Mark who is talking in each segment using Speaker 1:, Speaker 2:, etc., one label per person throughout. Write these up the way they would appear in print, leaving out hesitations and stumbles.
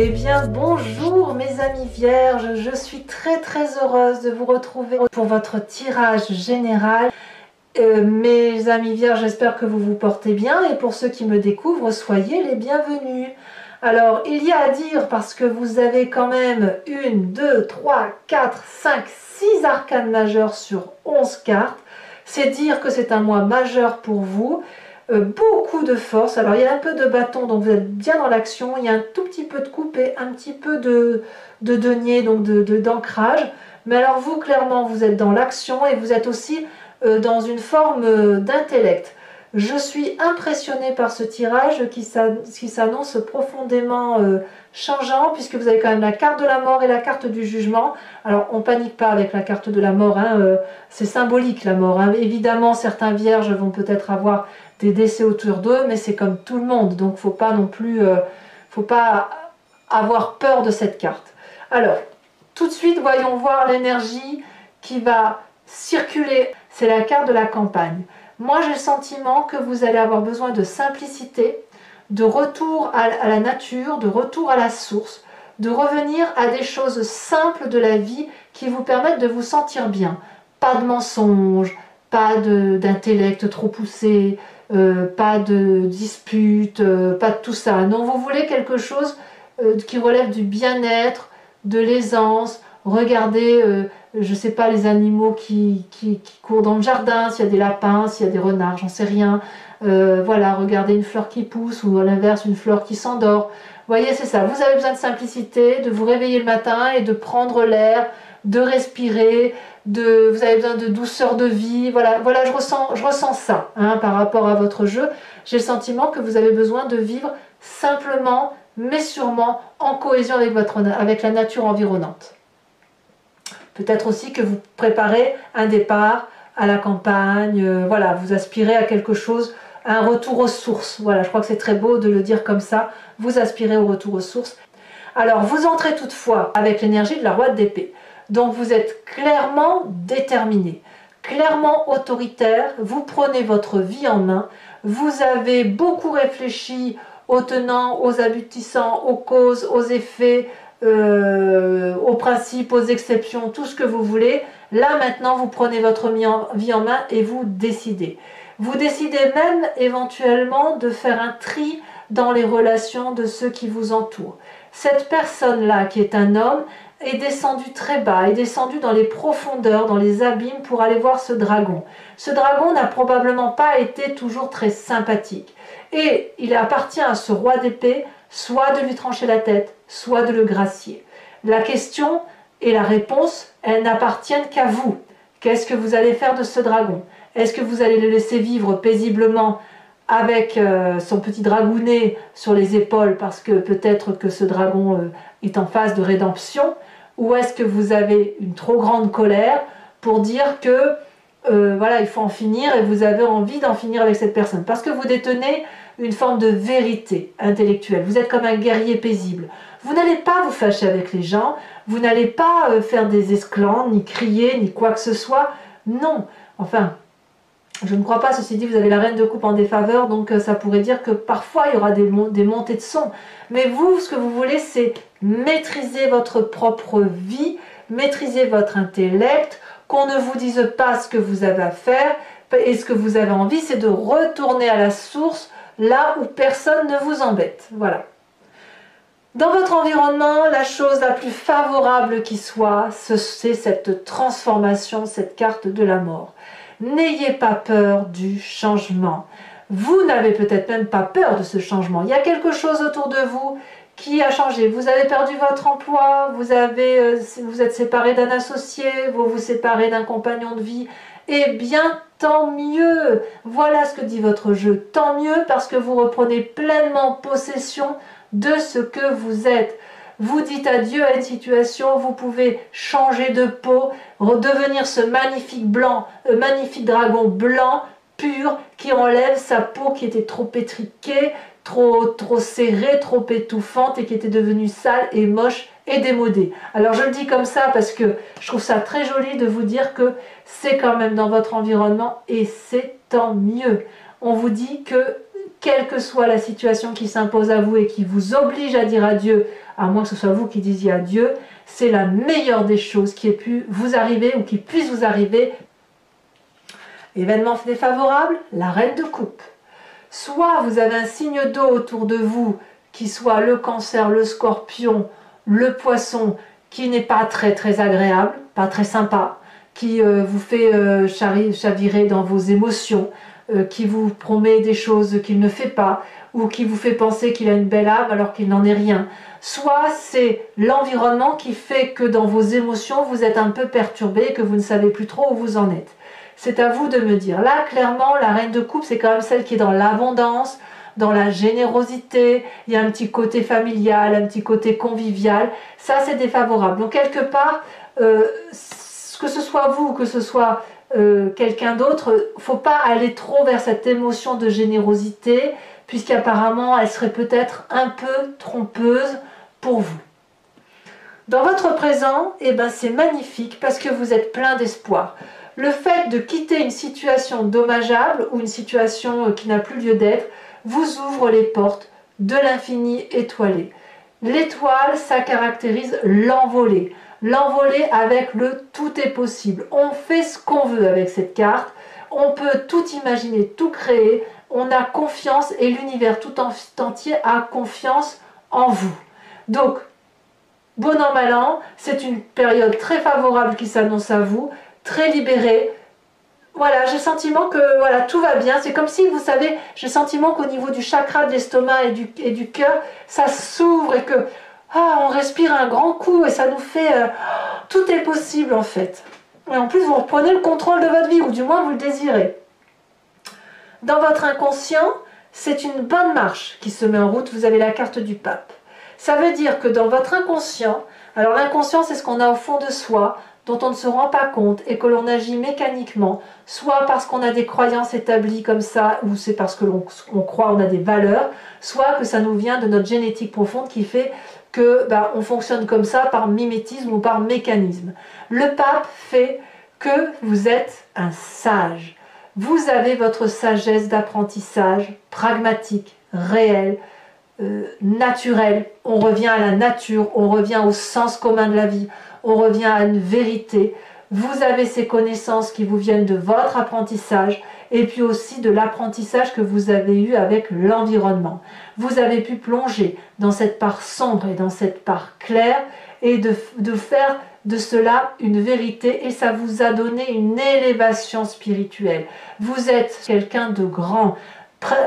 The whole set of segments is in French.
Speaker 1: Eh bien bonjour mes amis vierges, je suis très heureuse de vous retrouver pour votre tirage général. Mes amis vierges, j'espère que vous vous portez bien et pour ceux qui me découvrent, soyez les bienvenus. Alors il y a à dire parce que vous avez quand même 1, 2, 3, 4, 5, 6 arcanes majeures sur 11 cartes. C'est dire que c'est un mois majeur pour vous. Beaucoup de force, alors il y a un peu de bâton donc vous êtes bien dans l'action, il y a un tout petit peu de coupe et un petit peu de denier, donc d'ancrage, mais alors vous clairement vous êtes dans l'action et vous êtes aussi dans une forme d'intellect. Je suis impressionnée par ce tirage qui s'annonce profondément changeant, puisque vous avez quand même la carte de la mort et la carte du jugement. Alors on panique pas avec la carte de la mort, hein, c'est symbolique la mort, hein. Évidemment certains vierges vont peut-être avoir des décès autour d'eux, mais c'est comme tout le monde, donc faut pas non plus faut pas avoir peur de cette carte. Alors tout de suite voyons voir l'énergie qui va circuler. C'est la carte de la campagne. Moi j'ai le sentiment que vous allez avoir besoin de simplicité, de retour à la nature, de retour à la source, de revenir à des choses simples de la vie qui vous permettent de vous sentir bien. Pas de mensonges, pas d'intellect trop poussé, pas de disputes, pas de tout ça. Non, vous voulez quelque chose qui relève du bien-être, de l'aisance. Regardez, je ne sais pas, les animaux qui courent dans le jardin, s'il y a des lapins, s'il y a des renards, j'en sais rien. Voilà, regardez une fleur qui pousse ou à l'inverse une fleur qui s'endort. Vous voyez, c'est ça. Vous avez besoin de simplicité, de vous réveiller le matin et de prendre l'air, de respirer, vous avez besoin de douceur de vie. Voilà, je ressens ça hein, par rapport à votre jeu. J'ai le sentiment que vous avez besoin de vivre simplement, mais sûrement en cohésion avec la nature environnante. Peut-être aussi que vous préparez un départ à la campagne, voilà, vous aspirez à quelque chose, à un retour aux sources. Voilà, je crois que c'est très beau de le dire comme ça, vous aspirez au retour aux sources. Alors, vous entrez toutefois avec l'énergie de la roi d'épée. Donc, vous êtes clairement déterminé, clairement autoritaire, vous prenez votre vie en main, vous avez beaucoup réfléchi aux tenants, aux aboutissants, aux causes, aux effets, aux principes, aux exceptions, tout ce que vous voulez. Là maintenant vous prenez votre vie en main et vous décidez. Vous décidez même éventuellement de faire un tri dans les relations de ceux qui vous entourent. Cette personne-là qui est un homme est descendu très bas, est descendu dans les profondeurs, dans les abîmes pour aller voir ce dragon. Ce dragon n'a probablement pas été toujours très sympathique. Et il appartient à ce roi d'épée soit de lui trancher la tête, soit de le gracier. La question et la réponse, elles n'appartiennent qu'à vous. Qu'est-ce que vous allez faire de ce dragon? Est-ce que vous allez le laisser vivre paisiblement avec son petit dragounet sur les épaules parce que peut-être que ce dragon est en phase de rédemption? Ou est-ce que vous avez une trop grande colère pour dire que voilà, il faut en finir et vous avez envie d'en finir avec cette personne? Parce que vous détenez une forme de vérité intellectuelle. Vous êtes comme un guerrier paisible. Vous n'allez pas vous fâcher avec les gens, vous n'allez pas faire des esclandres, ni crier, ni quoi que ce soit. Non. Enfin, je ne crois pas, ceci dit, vous avez la reine de coupe en défaveur, donc ça pourrait dire que parfois il y aura des montées de son. Mais vous, ce que vous voulez, c'est maîtriser votre propre vie, maîtriser votre intellect, qu'on ne vous dise pas ce que vous avez à faire, et ce que vous avez envie, c'est de retourner à la source, là où personne ne vous embête. Voilà. Dans votre environnement, la chose la plus favorable qui soit, c'est cette transformation, cette carte de la mort. N'ayez pas peur du changement. Vous n'avez peut-être même pas peur de ce changement. Il y a quelque chose autour de vous qui a changé. Vous avez perdu votre emploi, vous êtes séparé d'un associé, vous vous séparez d'un compagnon de vie. Eh bien, tant mieux. Voilà ce que dit votre jeu. Tant mieux parce que vous reprenez pleinement possession de ce que vous êtes. Vous dites adieu à une situation, vous pouvez changer de peau, redevenir ce magnifique dragon blanc, pur, qui enlève sa peau qui était trop étriquée, trop serrée, trop étouffante et qui était devenue sale et moche et démodée. Alors je le dis comme ça parce que je trouve ça très joli de vous dire que c'est quand même dans votre environnement et c'est tant mieux. On vous dit que quelle que soit la situation qui s'impose à vous et qui vous oblige à dire adieu à moins que ce soit vous qui disiez adieu, c'est la meilleure des choses qui ait pu vous arriver ou qui puisse vous arriver. Événement défavorable, la reine de coupe. Soit vous avez un signe d'eau autour de vous, qui soit le cancer, le scorpion, le poisson, qui n'est pas très agréable, pas très sympa, qui vous fait chavirer dans vos émotions, qui vous promet des choses qu'il ne fait pas, ou qui vous fait penser qu'il a une belle âme alors qu'il n'en est rien. Soit c'est l'environnement qui fait que dans vos émotions, vous êtes un peu perturbé et que vous ne savez plus trop où vous en êtes. C'est à vous de me dire. Là, clairement, la reine de coupe, c'est quand même celle qui est dans l'abondance, dans la générosité, il y a un petit côté familial, un petit côté convivial. Ça, c'est défavorable. Donc, quelque part, que ce soit vous ou que ce soit quelqu'un d'autre, il ne faut pas aller trop vers cette émotion de générosité, puisqu'apparemment, elle serait peut-être un peu trompeuse pour vous. Dans votre présent, eh ben, c'est magnifique parce que vous êtes plein d'espoir. Le fait de quitter une situation dommageable ou une situation qui n'a plus lieu d'être vous ouvre les portes de l'infini étoilé. L'étoile, ça caractérise l'envolée. L'envolée avec le tout est possible. On fait ce qu'on veut avec cette carte. On peut tout imaginer, tout créer. On a confiance et l'univers tout entier a confiance en vous. Donc, bon an, mal an, c'est une période très favorable qui s'annonce à vous. Très libéré. Voilà, j'ai le sentiment que voilà, tout va bien. C'est comme si, vous savez, j'ai le sentiment qu'au niveau du chakra de l'estomac et du cœur, ça s'ouvre et que on respire un grand coup et ça nous fait... tout est possible en fait. Et en plus, vous reprenez le contrôle de votre vie, ou du moins vous le désirez. Dans votre inconscient, c'est une bonne marche qui se met en route. Vous avez la carte du pape. Ça veut dire que dans votre inconscient, alors l'inconscient, c'est ce qu'on a au fond de soi, dont on ne se rend pas compte et que l'on agit mécaniquement, soit parce qu'on a des croyances établies comme ça, ou c'est parce que l'on croit, on a des valeurs, soit que ça nous vient de notre génétique profonde qui fait que on fonctionne comme ça par mimétisme ou par mécanisme. Le pape fait que vous êtes un sage. Vous avez votre sagesse d'apprentissage pragmatique, réelle, naturelle. On revient à la nature, on revient au sens commun de la vie. On revient à une vérité. Vous avez ces connaissances qui vous viennent de votre apprentissage et puis aussi de l'apprentissage que vous avez eu avec l'environnement. Vous avez pu plonger dans cette part sombre et dans cette part claire et de faire de cela une vérité et ça vous a donné une élévation spirituelle. Vous êtes quelqu'un de grand,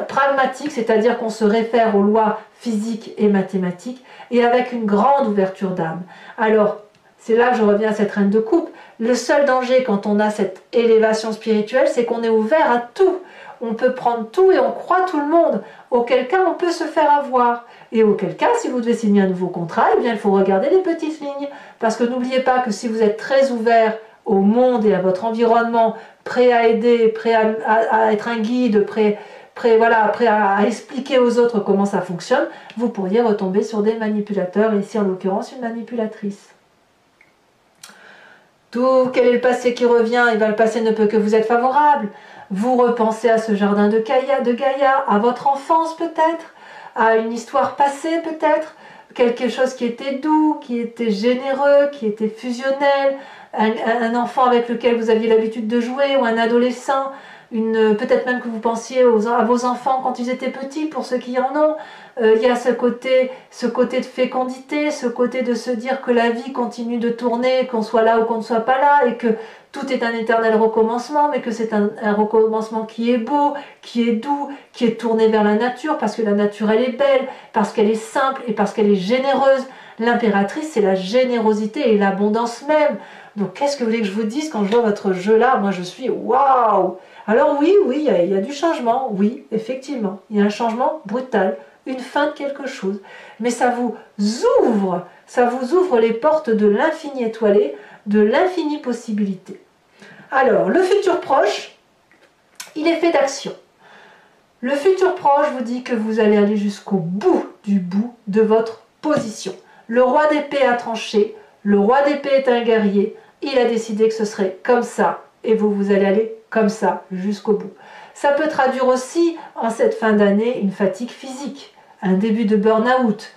Speaker 1: pragmatique, c'est-à-dire qu'on se réfère aux lois physiques et mathématiques et avec une grande ouverture d'âme. Alors, c'est là que je reviens à cette reine de coupe. Le seul danger quand on a cette élévation spirituelle, c'est qu'on est ouvert à tout. On peut prendre tout et on croit tout le monde. Auquel cas, on peut se faire avoir. Et auquel cas, si vous devez signer un nouveau contrat, eh bien, il faut regarder les petites lignes. Parce que n'oubliez pas que si vous êtes très ouvert au monde et à votre environnement, prêt à aider, prêt à être un guide, prêt à expliquer aux autres comment ça fonctionne, vous pourriez retomber sur des manipulateurs, ici en l'occurrence une manipulatrice. Quel est le passé qui revient? Et bien, le passé ne peut que vous être favorable. Vous repensez à ce jardin de Gaïa, à votre enfance peut-être, à une histoire passée peut-être, quelque chose qui était doux, qui était généreux, qui était fusionnel, un enfant avec lequel vous aviez l'habitude de jouer, ou un adolescent, peut-être même que vous pensiez à vos enfants quand ils étaient petits, pour ceux qui en ont. Il y a ce côté de fécondité, ce côté de se dire que la vie continue de tourner, qu'on soit là ou qu'on ne soit pas là, et que tout est un éternel recommencement, mais que c'est un recommencement qui est beau, qui est doux, qui est tourné vers la nature, parce que la nature elle est belle, parce qu'elle est simple et parce qu'elle est généreuse. L'impératrice, c'est la générosité et l'abondance même. Donc qu'est-ce que vous voulez que je vous dise quand je vois votre jeu là? Moi je suis waouh! Alors oui, il y a du changement, oui, effectivement. Il y a un changement brutal, une fin de quelque chose. Mais ça vous ouvre les portes de l'infini étoilé, de l'infini possibilité. Alors, le futur proche, il est fait d'action. Le futur proche vous dit que vous allez aller jusqu'au bout de votre position. Le roi d'épée a tranché, le roi d'épée est un guerrier, il a décidé que ce serait comme ça, et vous allez aller comme ça, jusqu'au bout. Ça peut traduire aussi, en cette fin d'année, une fatigue physique, un début de burn-out,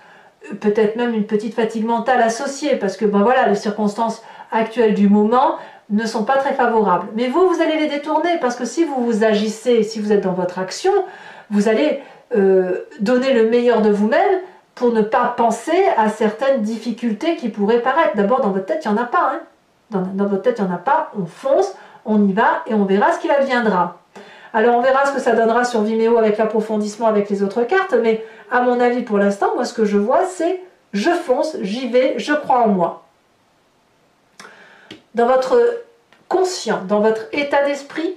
Speaker 1: peut-être même une petite fatigue mentale associée, parce que ben voilà, les circonstances actuelles du moment ne sont pas très favorables. Mais vous, vous allez les détourner, parce que si vous vous agissez, si vous êtes dans votre action, vous allez donner le meilleur de vous-même pour ne pas penser à certaines difficultés qui pourraient paraître. D'abord, dans votre tête, il n'y en a pas. Hein. Dans votre tête, il n'y en a pas. On fonce, on y va et on verra ce qu'il adviendra. Alors, on verra ce que ça donnera sur Vimeo avec l'approfondissement avec les autres cartes, mais à mon avis, pour l'instant, moi, ce que je vois, c'est je fonce, j'y vais, je crois en moi. Dans votre conscient, dans votre état d'esprit,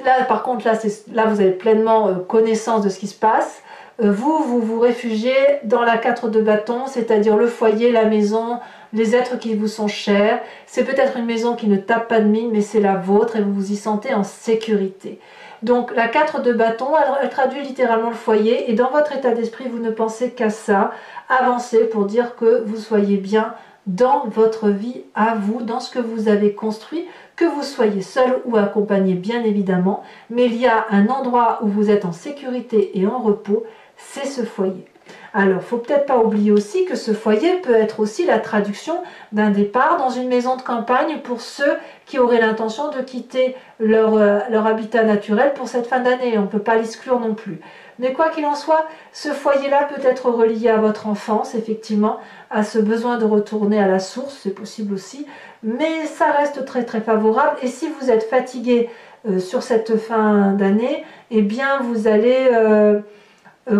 Speaker 1: là, par contre, là, vous avez pleinement connaissance de ce qui se passe. Vous réfugiez dans la 4 de bâton, c'est-à-dire le foyer, la maison, les êtres qui vous sont chers. C'est peut-être une maison qui ne tape pas de mine, mais c'est la vôtre et vous vous y sentez en sécurité. Donc la 4 de bâton, elle traduit littéralement le foyer et dans votre état d'esprit, vous ne pensez qu'à ça. Avancez pour dire que vous soyez bien dans votre vie à vous, dans ce que vous avez construit, que vous soyez seul ou accompagné bien évidemment, mais il y a un endroit où vous êtes en sécurité et en repos, c'est ce foyer. Alors, il ne faut peut-être pas oublier aussi que ce foyer peut être aussi la traduction d'un départ dans une maison de campagne pour ceux qui auraient l'intention de quitter leur habitat naturel pour cette fin d'année. On ne peut pas l'exclure non plus. Mais quoi qu'il en soit, ce foyer-là peut être relié à votre enfance, effectivement, à ce besoin de retourner à la source, c'est possible aussi, mais ça reste très très favorable. Et si vous êtes fatigué sur cette fin d'année, eh bien vous allez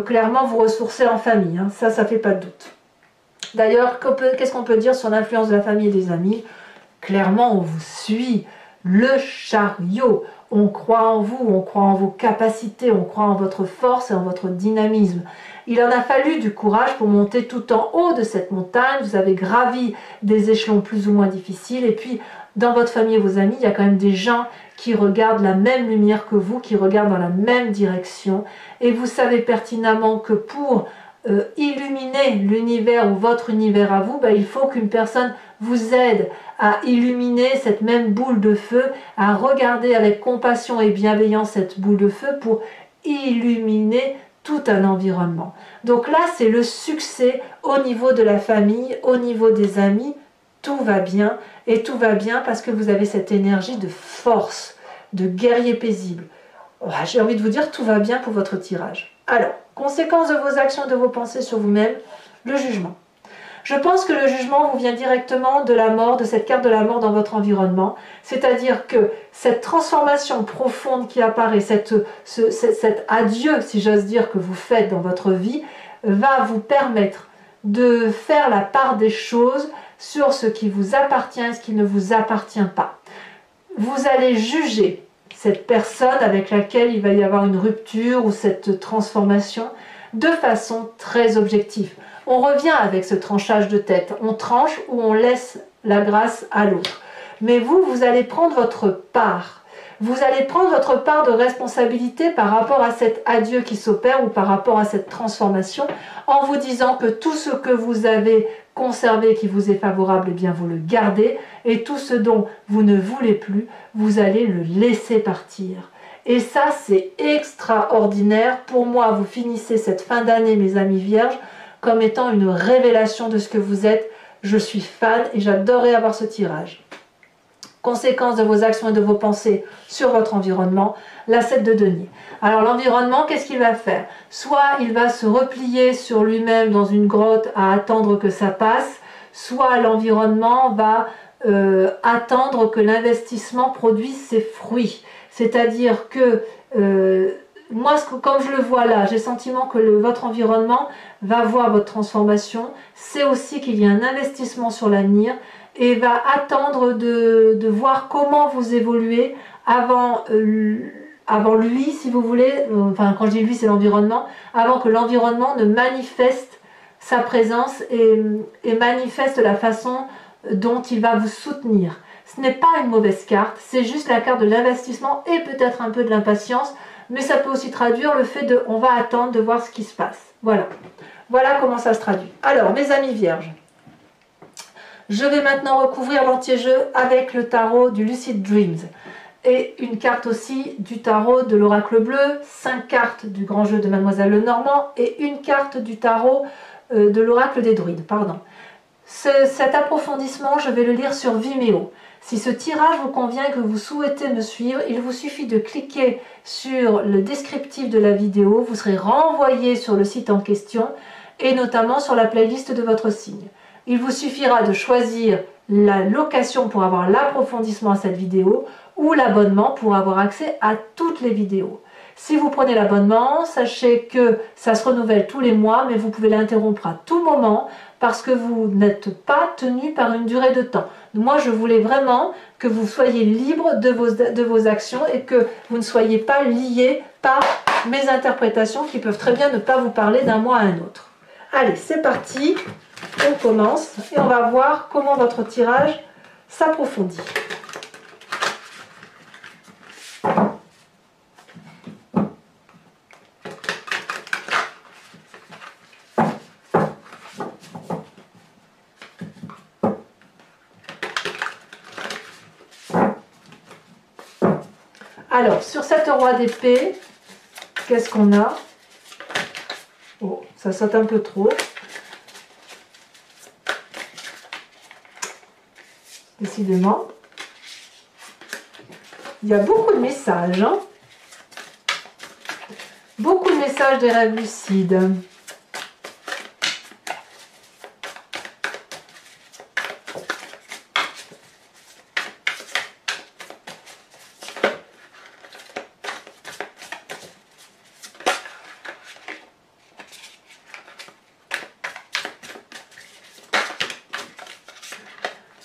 Speaker 1: clairement vous ressourcer en famille, hein. Ça fait pas de doute. D'ailleurs, qu'est-ce qu'on peut dire sur l'influence de la famille et des amis? Clairement, on vous suit, le chariot. On croit en vous, on croit en vos capacités, on croit en votre force et en votre dynamisme. Il en a fallu du courage pour monter tout en haut de cette montagne. Vous avez gravi des échelons plus ou moins difficiles. Et puis, dans votre famille et vos amis, il y a quand même des gens qui regardent la même lumière que vous, qui regardent dans la même direction. Et vous savez pertinemment que pour illuminer l'univers ou votre univers à vous, il faut qu'une personne vous aide à illuminer cette même boule de feu, à regarder avec compassion et bienveillance cette boule de feu pour illuminer tout un environnement. Donc là, c'est le succès au niveau de la famille, au niveau des amis, tout va bien, et tout va bien parce que vous avez cette énergie de force, de guerrier paisible. J'ai envie de vous dire, tout va bien pour votre tirage. Alors, conséquence de vos actions et de vos pensées sur vous-même, le jugement. Je pense que le jugement vous vient directement de la mort, de cette carte de la mort dans votre environnement. C'est-à-dire que cette transformation profonde qui apparaît, cet adieu, si j'ose dire, que vous faites dans votre vie, va vous permettre de faire la part des choses sur ce qui vous appartient et ce qui ne vous appartient pas. Vous allez juger cette personne avec laquelle il va y avoir une rupture ou cette transformation de façon très objective. On revient avec ce tranchage de tête. On tranche ou on laisse la grâce à l'autre. Mais vous allez prendre votre part. Vous allez prendre votre part de responsabilité par rapport à cet adieu qui s'opère ou par rapport à cette transformation en vous disant que tout ce que vous avez conservé qui vous est favorable, eh bien vous le gardez et tout ce dont vous ne voulez plus, vous allez le laisser partir. Et ça, c'est extraordinaire. Pour moi, vous finissez cette fin d'année, mes amis vierges, comme étant une révélation de ce que vous êtes. Je suis fan et j'adorerais avoir ce tirage. Conséquence de vos actions et de vos pensées sur votre environnement, la 7 de denier. Alors l'environnement, qu'est-ce qu'il va faire? Soit il va se replier sur lui-même dans une grotte à attendre que ça passe, soit l'environnement va attendre que l'investissement produise ses fruits. C'est-à-dire que moi, comme je le vois là, j'ai le sentiment que votre environnement va voir votre transformation. C'est aussi qu'il y a un investissement sur l'avenir et va attendre de voir comment vous évoluez avant lui, si vous voulez, enfin quand je dis lui, c'est l'environnement, avant que l'environnement ne manifeste sa présence et manifeste la façon dont il va vous soutenir. Ce n'est pas une mauvaise carte, c'est juste la carte de l'investissement et peut-être un peu de l'impatience, mais ça peut aussi traduire le fait de on va attendre de voir ce qui se passe. Voilà. Voilà comment ça se traduit. Alors, mes amis vierges, je vais maintenant recouvrir l'anti-jeu avec le tarot du Lucid Dreams et une carte aussi du tarot de l'oracle bleu, 5 cartes du grand jeu de Mademoiselle Lenormand et une carte du tarot de l'oracle des druides, pardon. Cet approfondissement, je vais le lire sur Vimeo. Si ce tirage vous convient et que vous souhaitez me suivre, il vous suffit de cliquer sur le descriptif de la vidéo. Vous serez renvoyé sur le site en question et notamment sur la playlist de votre signe. Il vous suffira de choisir la location pour avoir l'approfondissement à cette vidéo ou l'abonnement pour avoir accès à toutes les vidéos. Si vous prenez l'abonnement, sachez que ça se renouvelle tous les mois, mais vous pouvez l'interrompre à tout moment parce que vous n'êtes pas tenu par une durée de temps. Moi, je voulais vraiment que vous soyez libre de vos actions et que vous ne soyez pas lié par mes interprétations qui peuvent très bien ne pas vous parler d'un mois à un autre. Allez, c'est parti, on commence et on va voir comment votre tirage s'approfondit. Alors, sur cette roi d'épée, qu'est-ce qu'on a? Oh, ça saute un peu trop. Décidément. Il y a beaucoup de messages. Hein, beaucoup de messages des rêves lucides.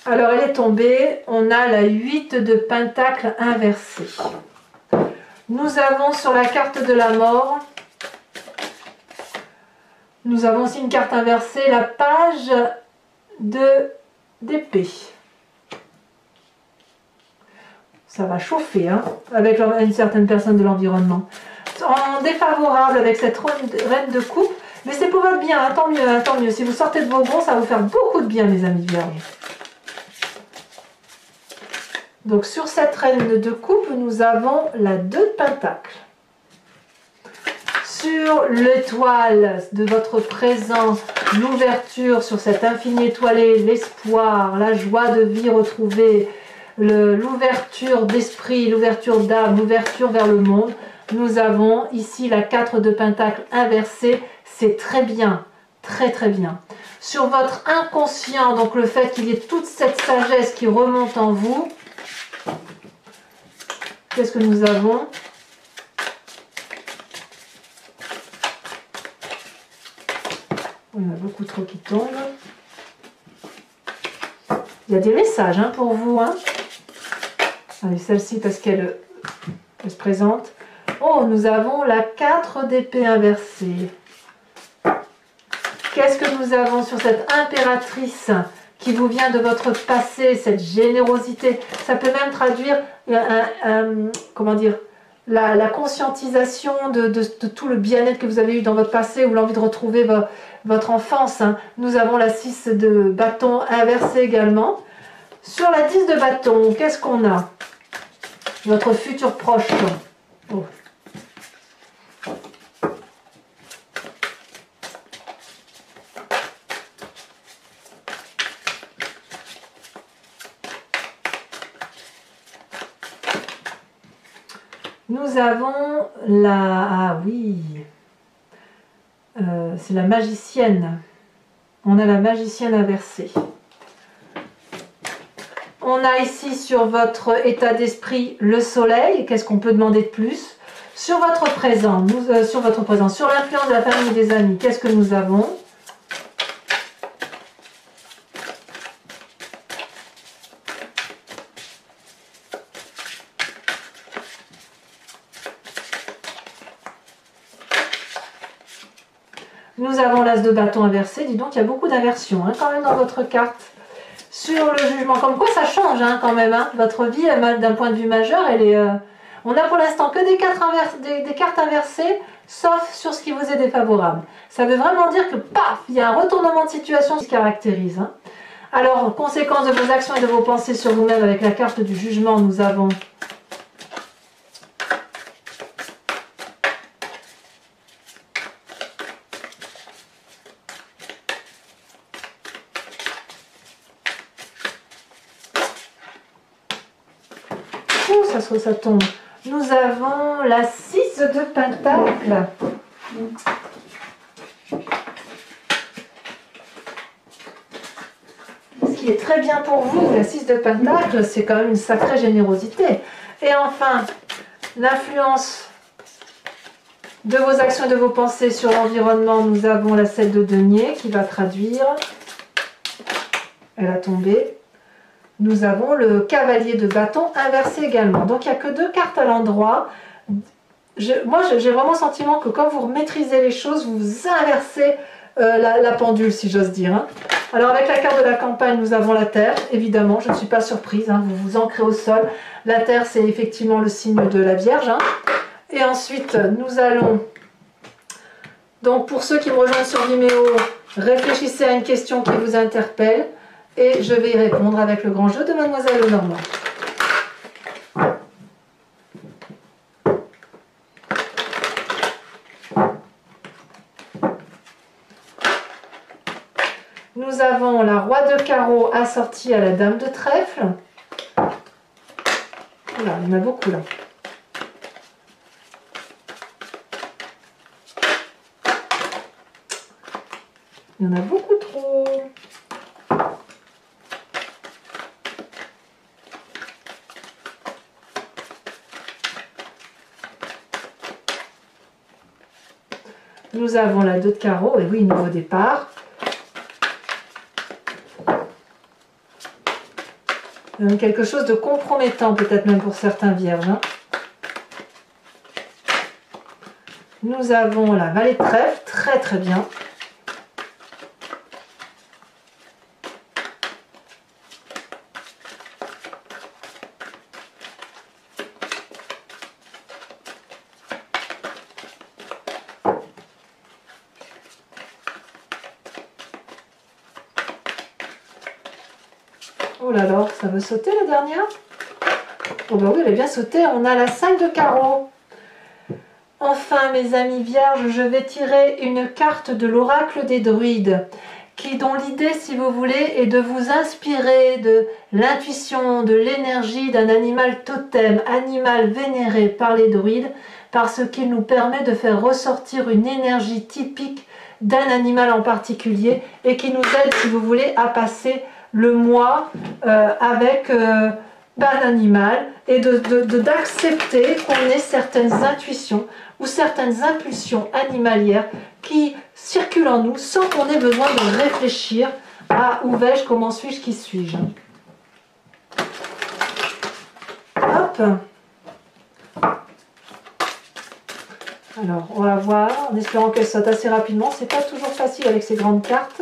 Speaker 1: Alors, elle est tombée, on a la 8 de Pentacle inversée. Nous avons sur la carte de la mort, nous avons aussi une carte inversée, la page d'épée. Ça va chauffer, hein, avec une certaine personne de l'environnement. En défavorable avec cette reine de coupe, mais c'est pour votre bien, hein, tant mieux, hein, tant mieux. Si vous sortez de vos gonds, ça va vous faire beaucoup de bien, mes amis vierges. Donc sur cette reine de coupe, nous avons la 2 de Pentacle. Sur l'étoile de votre présent, l'ouverture sur cette infini étoilé, l'espoir, la joie de vie retrouvée, l'ouverture d'esprit, l'ouverture d'âme, l'ouverture vers le monde. Nous avons ici la 4 de Pentacle inversée. C'est très bien, très très bien. Sur votre inconscient, donc le fait qu'il y ait toute cette sagesse qui remonte en vous, qu'est-ce que nous avons? Il y en a beaucoup trop qui tombent. Il y a des messages hein, pour vous. Hein. Allez, celle-ci parce qu'elle se présente. Oh, nous avons la 4 d'épée inversée. Qu'est-ce que nous avons sur cette impératrice qui vous vient de votre passé, cette générosité? Ça peut même traduire comment dire, la conscientisation de tout le bien-être que vous avez eu dans votre passé ou l'envie de retrouver votre enfance. Hein. Nous avons la 6 de bâton inversée également. Sur la 10 de bâton, qu'est-ce qu'on a? Votre futur proche. Oh. Nous avons la... Ah oui, c'est la magicienne. On a la magicienne inversée. On a ici sur votre état d'esprit le soleil. Qu'est-ce qu'on peut demander de plus? Sur votre présent, sur l'influence de la famille et des amis, qu'est-ce que nous avons? Nous avons l'as de bâton inversé. Dis donc, il y a beaucoup d'inversions hein, quand même dans votre carte. Sur le jugement, comme quoi ça change hein, quand même. Hein. Votre vie, d'un point de vue majeur, elle est... On a pour l'instant que des cartes inversées, sauf sur ce qui vous est défavorable. Ça veut vraiment dire que, paf, il y a un retournement de situation qui se caractérise. Hein. Alors, conséquence de vos actions et de vos pensées sur vous-même avec la carte du jugement, nous avons... ça tombe. Nous avons la 6 de Pentacle. Ce qui est très bien pour vous, la 6 de Pentacle, c'est quand même une sacrée générosité. Et enfin, l'influence de vos actions et de vos pensées sur l'environnement, nous avons la 7 de denier qui va traduire. Elle a tombé. Nous avons le cavalier de bâton inversé également. Donc il n'y a que 2 cartes à l'endroit. Moi j'ai vraiment le sentiment que quand vous maîtrisez les choses, vous inversez la pendule, si j'ose dire. Hein. Alors avec la carte de la campagne, nous avons la terre, évidemment, je ne suis pas surprise, hein, vous vous ancrez au sol. La terre, c'est effectivement le signe de la Vierge. Hein. Et ensuite, nous allons, donc pour ceux qui me rejoignent sur Vimeo, réfléchissez à une question qui vous interpelle. Et je vais y répondre avec le grand jeu de Mademoiselle Lenormand. Nous avons la roi de carreau assortie à la dame de trèfle. Oula, il y en a beaucoup là. Il y en a beaucoup trop. Nous avons la 2 de carreau, et oui, nouveau départ. Quelque chose de compromettant, peut-être même pour certains vierges. Hein. Nous avons la vallée de trèfle, très très bien. Oh là là, ça veut sauter la dernière? Oh bah oui, elle est bien sautée. On a la 5 de carreau. Enfin, mes amis vierges, je vais tirer une carte de l'oracle des druides, dont l'idée, si vous voulez, est de vous inspirer de l'intuition, de l'énergie d'un animal totem, animal vénéré par les druides, parce qu'il nous permet de faire ressortir une énergie typique d'un animal en particulier et qui nous aide, si vous voulez, à passer le mois avec un animal et d'accepter qu'on ait certaines intuitions ou certaines impulsions animalières qui circulent en nous sans qu'on ait besoin de réfléchir à où vais-je, comment suis-je, qui suis-je. Hop. Alors, on va voir, en espérant qu'elle saute assez rapidement. C'est pas toujours facile avec ces grandes cartes.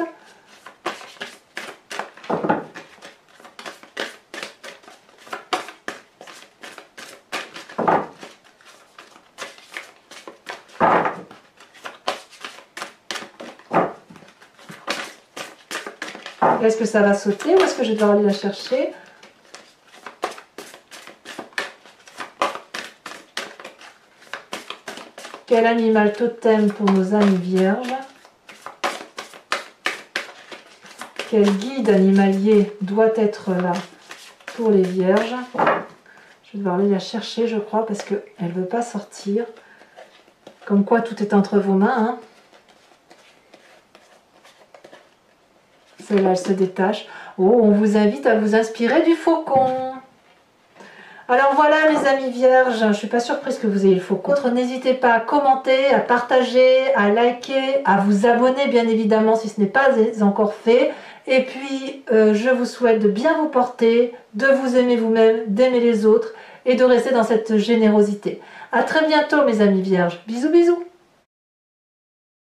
Speaker 1: Est-ce que ça va sauter ou est-ce que je dois aller la chercher? Quel animal totem pour nos amis vierges? Quel guide animalier doit être là pour les vierges? Je vais devoir aller la chercher, je crois, parce qu'elle ne veut pas sortir. Comme quoi, tout est entre vos mains. Hein. Celle-là, elle se détache. Oh, on vous invite à vous inspirer du faucon. Alors voilà, mes amis vierges, je ne suis pas surprise que vous ayez le faucon. N'hésitez pas à commenter, à partager, à liker, à vous abonner, bien évidemment, si ce n'est pas encore fait. Et puis, je vous souhaite de bien vous porter, de vous aimer vous-même, d'aimer les autres et de rester dans cette générosité. À très bientôt, mes amis vierges. Bisous, bisous.